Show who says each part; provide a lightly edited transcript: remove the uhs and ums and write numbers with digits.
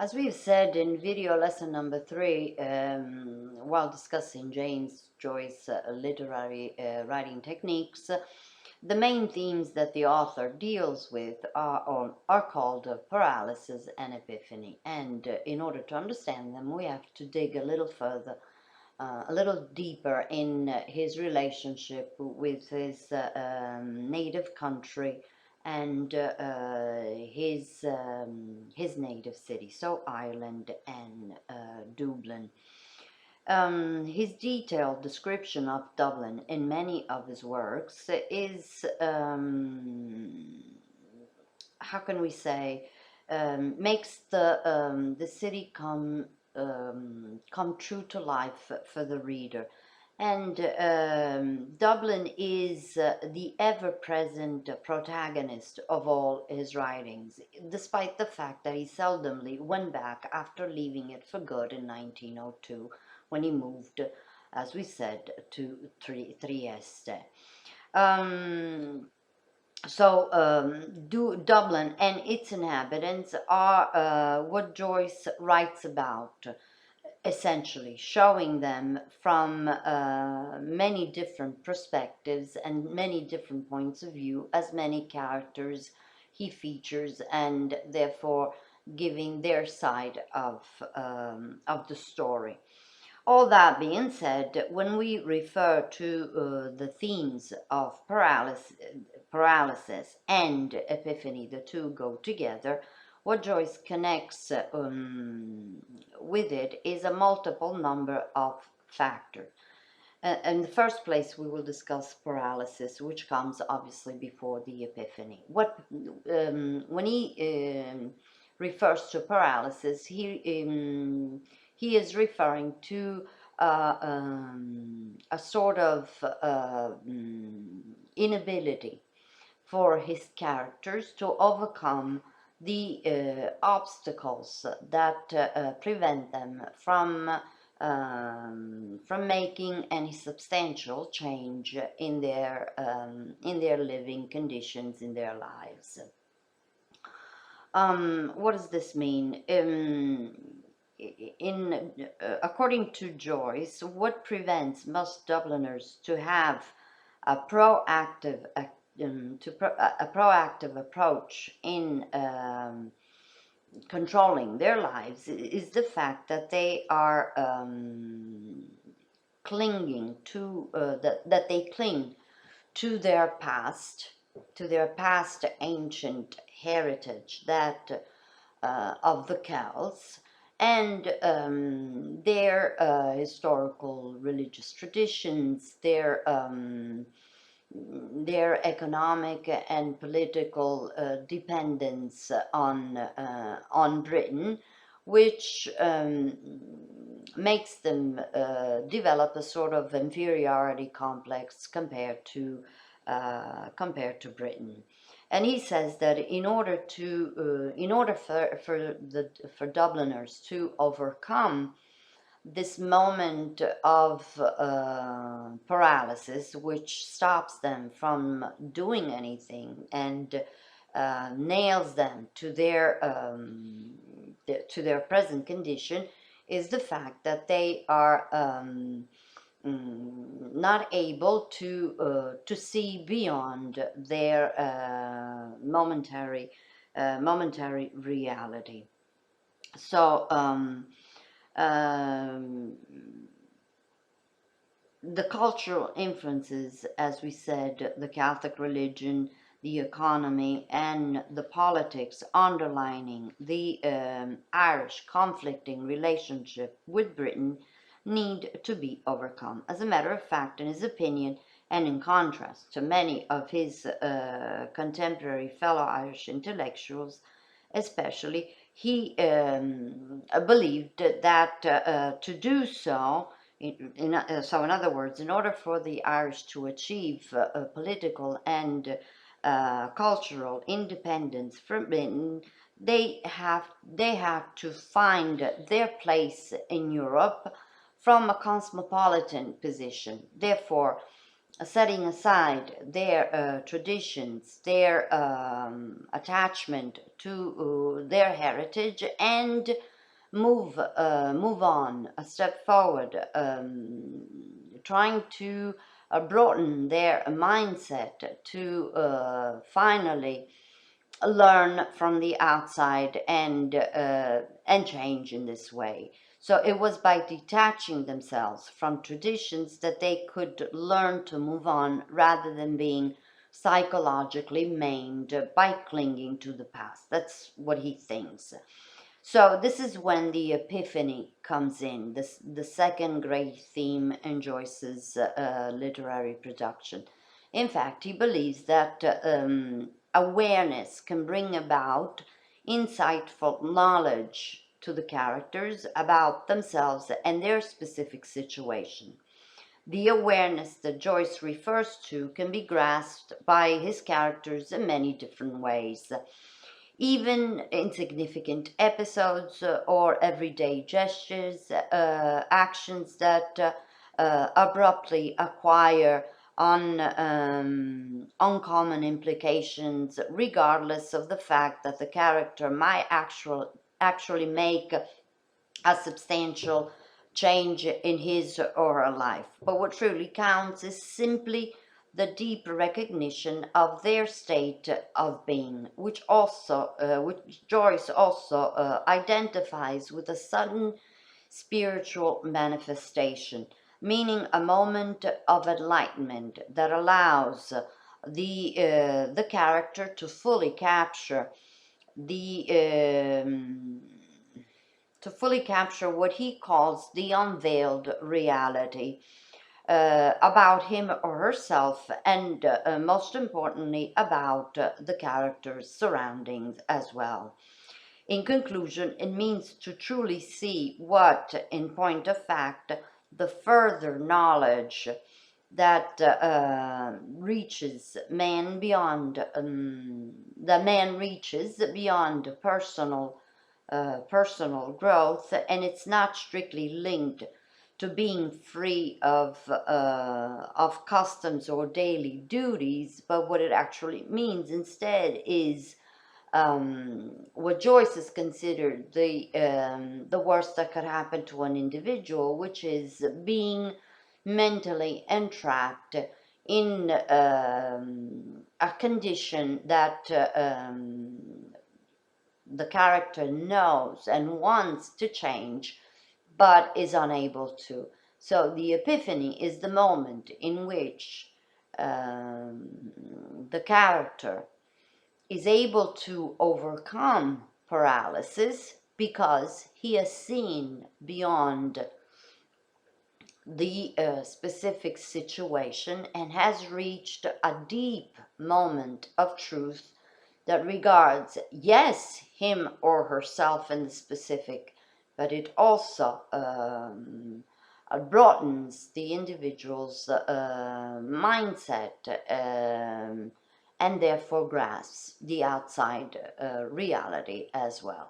Speaker 1: As we've said in video lesson number 3, while discussing James Joyce literary writing techniques, the main themes that the author deals with are called paralysis and epiphany. And in order to understand them, we have to dig a little further, a little deeper in his relationship with his native country and his native city, so Ireland and Dublin. His detailed description of Dublin in many of his works is, how can we say, makes the city come true to life for the reader. And Dublin is the ever-present protagonist of all his writings, despite the fact that he seldomly went back after leaving it for good in 1902, when he moved, as we said, to Trieste. Dublin and its inhabitants are what Joyce writes about, essentially showing them from many different perspectives and many different points of view, as many characters he features, and therefore giving their side of the story. All that being said, when we refer to the themes of paralysis and epiphany, the two go together. What Joyce connects with it is a multiple number of factors. In the first place, we will discuss paralysis, which comes obviously before the epiphany. When he refers to paralysis, he is referring to a sort of inability for his characters to overcome the obstacles that prevent them from making any substantial change in their living conditions in their lives. What does this mean? According to Joyce, what prevents most Dubliners to have a proactive approach in controlling their lives is the fact that they are clinging to that they cling to their past ancient heritage, that of the Celts, and their historical religious traditions, their economic and political dependence on Britain, which makes them develop a sort of inferiority complex compared to Britain. And he says that in order for Dubliners to overcome this moment of paralysis, which stops them from doing anything and nails them to their present condition, is the fact that they are not able to see beyond their momentary reality. So the cultural influences, as we said, the Catholic religion, the economy, and the politics underlining the Irish conflicting relationship with Britain, need to be overcome. As a matter of fact, in his opinion, and in contrast to many of his contemporary fellow Irish intellectuals, especially, he believed that to do so, so in other words, in order for the Irish to achieve political and cultural independence from Britain, they have to find their place in Europe from a cosmopolitan position. Therefore, setting aside their traditions, their attachment to their heritage, and move on a step forward, trying to broaden their mindset to finally learn from the outside and change in this way. So it was by detaching themselves from traditions that they could learn to move on rather than being psychologically maimed by clinging to the past. That's what he thinks. So this is when the Epiphany comes in, the second great theme in Joyce's literary production. In fact, he believes that awareness can bring about insightful knowledge to the characters about themselves and their specific situation. The awareness that Joyce refers to can be grasped by his characters in many different ways. Even insignificant episodes or everyday gestures, actions that abruptly acquire uncommon implications, regardless of the fact that the character might actually make a substantial change in his or her life. But what truly counts is simply the deep recognition of their state of being, which Joyce also identifies with a sudden spiritual manifestation, meaning a moment of enlightenment that allows the character the to fully capture what he calls the unveiled reality about him or herself, and most importantly, about the character's surroundings as well. In conclusion, it means to truly see what, in point of fact, the further knowledge that reaches man beyond, the man reaches beyond personal growth, and it's not strictly linked to being free of customs or daily duties, but what it actually means instead is what Joyce has considered the worst that could happen to an individual, which is being mentally entrapped in a condition that the character knows and wants to change but is unable to. So the epiphany is the moment in which the character is able to overcome paralysis because he has seen beyond the specific situation and has reached a deep moment of truth that regards, yes, him or herself in the specific, but it also broadens the individual's mindset and therefore grasps the outside reality as well.